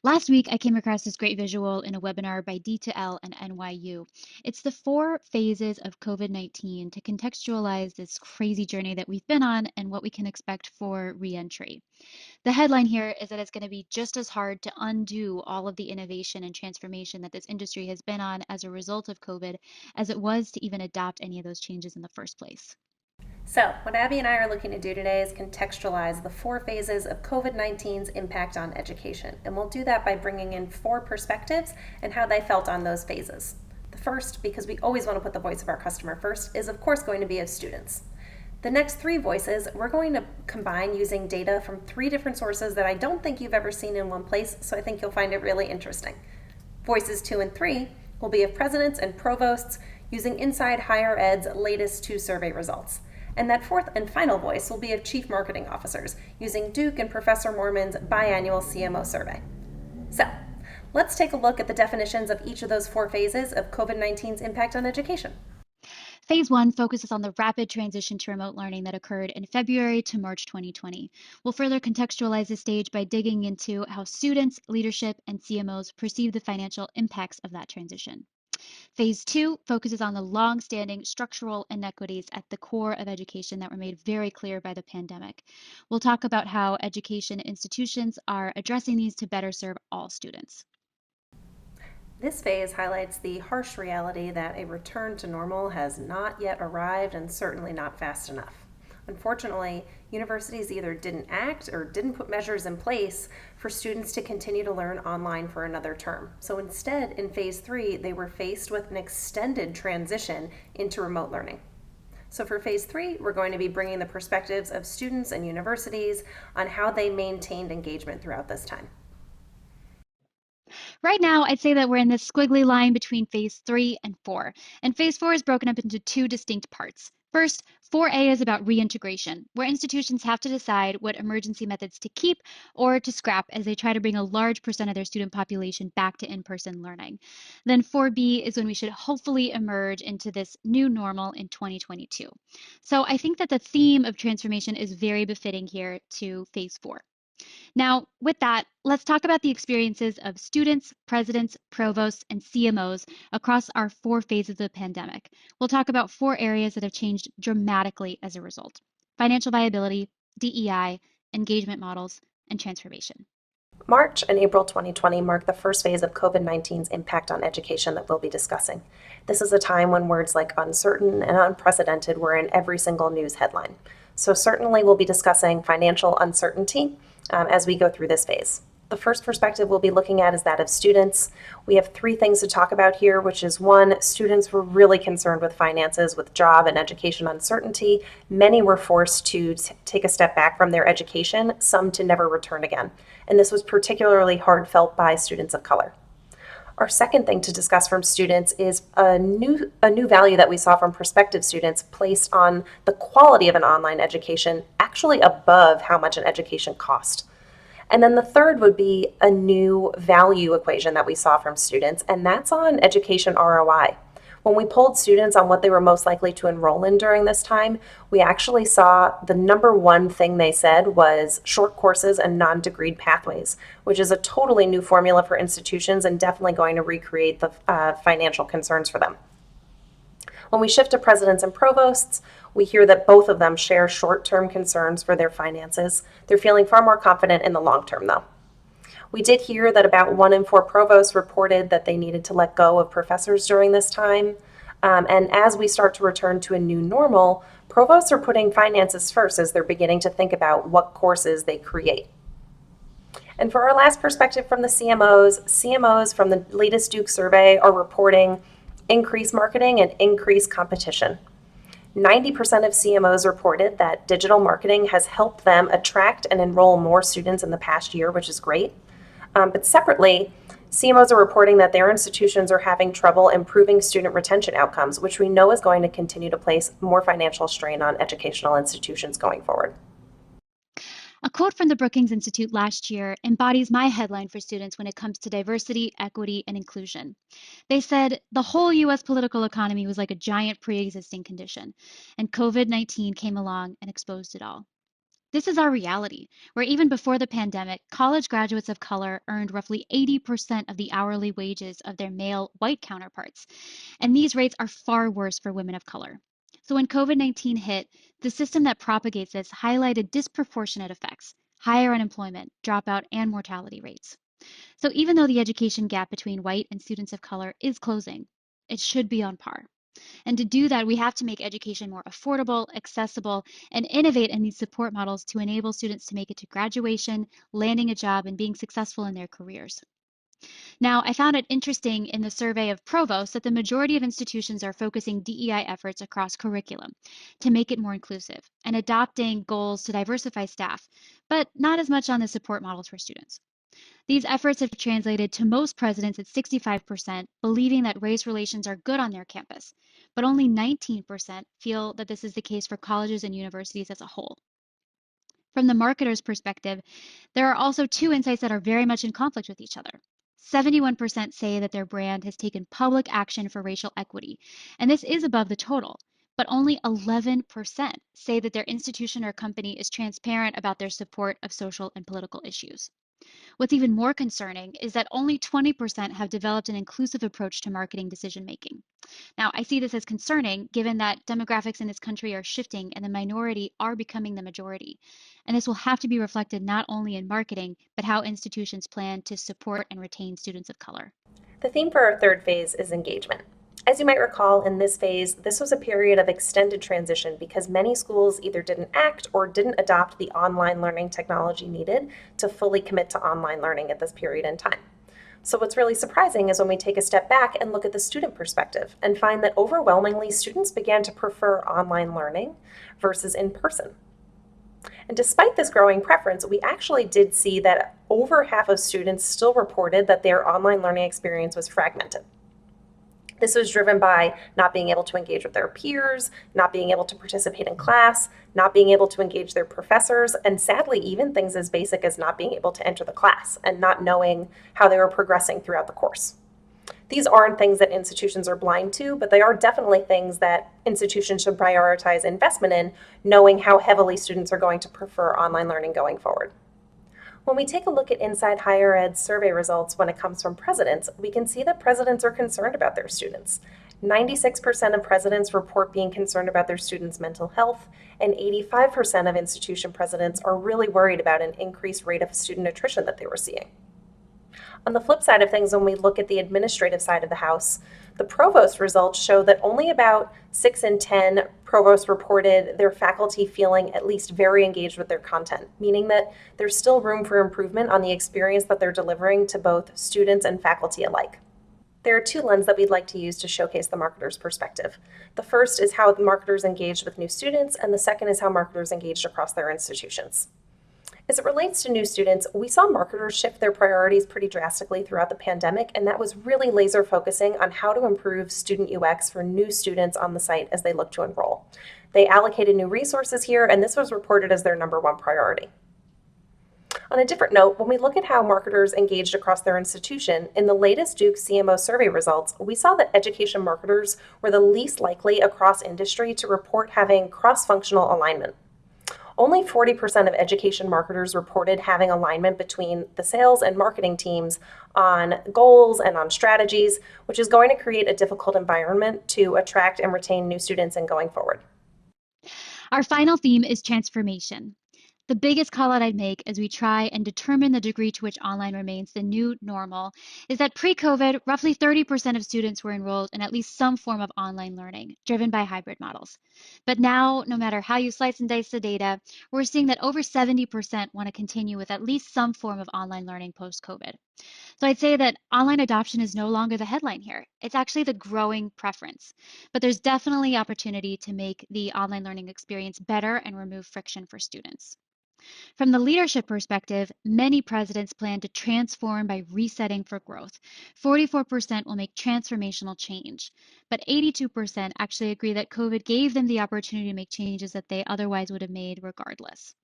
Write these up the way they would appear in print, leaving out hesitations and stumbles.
Last week, I came across this great visual in a webinar by D2L and NYU. It's the 4 phases of COVID-19 to contextualize this crazy journey that we've been on and what we can expect for reentry. The headline here is that it's going to be just as hard to undo all of the innovation and transformation that this industry has been on as a result of COVID as it was to even adopt any of those changes in the first place. So, what Abby and I are looking to do today is contextualize the 4 phases of COVID-19's impact on education. And we'll do that by bringing in 4 perspectives and how they felt on those phases. The first, because we always want to put the voice of our customer first, is of course going to be of students. The next 3 voices, we're going to combine using data from 3 different sources that I don't think you've ever seen in one place, so I think you'll find it really interesting. Voices 2 and 3 will be of presidents and provosts using Inside Higher Ed's latest 2 survey results. And that 4th and final voice will be of chief marketing officers using Duke and Professor Mormon's biannual CMO survey. So, let's take a look at the definitions of each of those 4 phases of COVID-19's impact on education. Phase 1 focuses on the rapid transition to remote learning that occurred in February to March 2020. We'll further contextualize this stage by digging into how students, leadership, and CMOs perceive the financial impacts of that transition. Phase 2 focuses on the long-standing structural inequities at the core of education that were made very clear by the pandemic. We'll talk about how education institutions are addressing these to better serve all students. This phase highlights the harsh reality that a return to normal has not yet arrived and certainly not fast enough. Unfortunately, universities either didn't act or didn't put measures in place for students to continue to learn online for another term. So instead, in phase 3, they were faced with an extended transition into remote learning. So for phase 3, we're going to be bringing the perspectives of students and universities on how they maintained engagement throughout this time. Right now, I'd say that we're in this squiggly line between phase 3 and 4, and phase 4 is broken up into 2 distinct parts. First, 4A is about reintegration, where institutions have to decide what emergency methods to keep or to scrap as they try to bring a large percent of their student population back to in-person learning. Then 4B is when we should hopefully emerge into this new normal in 2022. So I think that the theme of transformation is very befitting here to phase 4. Now, with that, let's talk about the experiences of students, presidents, provosts, and CMOs across our 4 phases of the pandemic. We'll talk about 4 areas that have changed dramatically as a result: financial viability, DEI, engagement models, and transformation. March and April 2020 mark the first phase of COVID-19's impact on education that we'll be discussing. This is a time when words like uncertain and unprecedented were in every single news headline. So certainly we'll be discussing financial uncertainty as we go through this phase. The first perspective we'll be looking at is that of students. We have 3 things to talk about here, which is 1, students were really concerned with finances, with job and education uncertainty. Many were forced to take a step back from their education, some to never return again. And this was particularly hard felt by students of color. Our second thing to discuss from students is a new value that we saw from prospective students placed on the quality of an online education, actually above how much an education cost. And then the third would be a new value equation that we saw from students, and that's on education ROI. When we polled students on what they were most likely to enroll in during this time, we actually saw the number 1 thing they said was short courses and non-degreed pathways, which is a totally new formula for institutions and definitely going to recreate the financial concerns for them. When we shift to presidents and provosts, we hear that both of them share short-term concerns for their finances. They're feeling far more confident in the long term, though. We did hear that about 1 in 4 provosts reported that they needed to let go of professors during this time. And as we start to return to a new normal, provosts are putting finances first as they're beginning to think about what courses they create. And for our last perspective from the CMOs from the latest Duke survey are reporting increased marketing and increased competition. 90% of CMOs reported that digital marketing has helped them attract and enroll more students in the past year, which is great. But separately, CMOs are reporting that their institutions are having trouble improving student retention outcomes, which we know is going to continue to place more financial strain on educational institutions going forward. A quote from the Brookings Institute last year embodies my headline for students when it comes to diversity, equity, and inclusion. They said the whole US political economy was like a giant pre existing condition, and COVID-19 came along and exposed it all. This is our reality, where even before the pandemic, college graduates of color earned roughly 80% of the hourly wages of their male white counterparts, and these rates are far worse for women of color. So when COVID-19 hit, the system that propagates this highlighted disproportionate effects, higher unemployment, dropout, and mortality rates. So even though the education gap between white and students of color is closing, it should be on par. And to do that, we have to make education more affordable, accessible, and innovate in these support models to enable students to make it to graduation, landing a job, and being successful in their careers. Now, I found it interesting in the survey of provosts that the majority of institutions are focusing DEI efforts across curriculum to make it more inclusive and adopting goals to diversify staff, but not as much on the support models for students. These efforts have translated to most presidents at 65% believing that race relations are good on their campus, but only 19% feel that this is the case for colleges and universities as a whole. From the marketer's perspective, there are also two insights that are very much in conflict with each other. 71% say that their brand has taken public action for racial equity, and this is above the total, but only 11% say that their institution or company is transparent about their support of social and political issues. What's even more concerning is that only 20% have developed an inclusive approach to marketing decision making. Now, I see this as concerning given that demographics in this country are shifting and the minority are becoming the majority. And this will have to be reflected not only in marketing, but how institutions plan to support and retain students of color. The theme for our third phase is engagement. As you might recall, in this phase, this was a period of extended transition because many schools either didn't act or didn't adopt the online learning technology needed to fully commit to online learning at this period in time. So what's really surprising is when we take a step back and look at the student perspective and find that overwhelmingly students began to prefer online learning versus in person. And despite this growing preference, we actually did see that over half of students still reported that their online learning experience was fragmented. This was driven by not being able to engage with their peers, not being able to participate in class, not being able to engage their professors, and sadly, even things as basic as not being able to enter the class and not knowing how they were progressing throughout the course. These aren't things that institutions are blind to, but they are definitely things that institutions should prioritize investment in, knowing how heavily students are going to prefer online learning going forward. When we take a look at Inside Higher Ed's survey results when it comes from presidents, we can see that presidents are concerned about their students. 96% of presidents report being concerned about their students' mental health, and 85% of institution presidents are really worried about an increased rate of student attrition that they were seeing. On the flip side of things, when we look at the administrative side of the house, the provost results show that only about 6 in 10 provosts reported their faculty feeling at least very engaged with their content, meaning that there's still room for improvement on the experience that they're delivering to both students and faculty alike. There are two lenses that we'd like to use to showcase the marketer's perspective. The first is how the marketers engaged with new students, and the second is how marketers engaged across their institutions. As it relates to new students, we saw marketers shift their priorities pretty drastically throughout the pandemic, and that was really laser focusing on how to improve student UX for new students on the site as they look to enroll. They allocated new resources here, and this was reported as their number one priority. On a different note, when we look at how marketers engaged across their institution, in the latest Duke CMO survey results, we saw that education marketers were the least likely across industry to report having cross-functional alignment. Only 40% of education marketers reported having alignment between the sales and marketing teams on goals and on strategies, which is going to create a difficult environment to attract and retain new students and going forward. Our final theme is transformation. The biggest call out I'd make as we try and determine the degree to which online remains the new normal is that pre-COVID, roughly 30% of students were enrolled in at least some form of online learning, driven by hybrid models. But now, no matter how you slice and dice the data, we're seeing that over 70% want to continue with at least some form of online learning post-COVID. So I'd say that online adoption is no longer the headline here. It's actually the growing preference. But there's definitely opportunity to make the online learning experience better and remove friction for students. From the leadership perspective, many presidents plan to transform by resetting for growth. 44% will make transformational change, but 82% actually agree that COVID gave them the opportunity to make changes that they otherwise would have made regardless.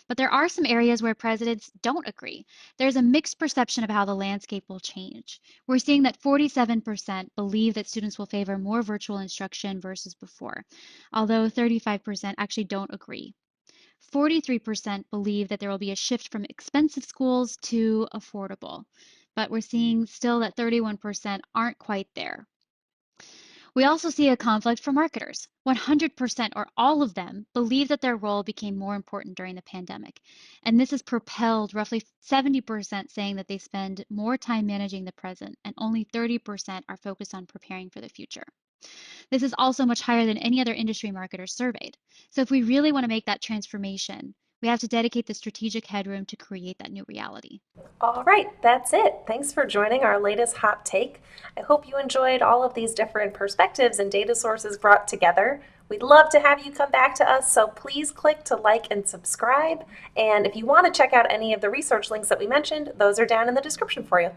But there are some areas where presidents don't agree. There's a mixed perception of how the landscape will change. We're seeing that 47% believe that students will favor more virtual instruction versus before, although 35% actually don't agree. 43% believe that there will be a shift from expensive schools to affordable, but we're seeing still that 31% aren't quite there. We also see a conflict for marketers. 100% or all of them believe that their role became more important during the pandemic. And this has propelled roughly 70% saying that they spend more time managing the present, and only 30% are focused on preparing for the future. This is also much higher than any other industry marketers surveyed. So if we really want to make that transformation, we have to dedicate the strategic headroom to create that new reality. All right, that's it. Thanks for joining our latest hot take. I hope you enjoyed all of these different perspectives and data sources brought together. We'd love to have you come back to us, so please click to like and subscribe. And if you want to check out any of the research links that we mentioned, those are down in the description for you.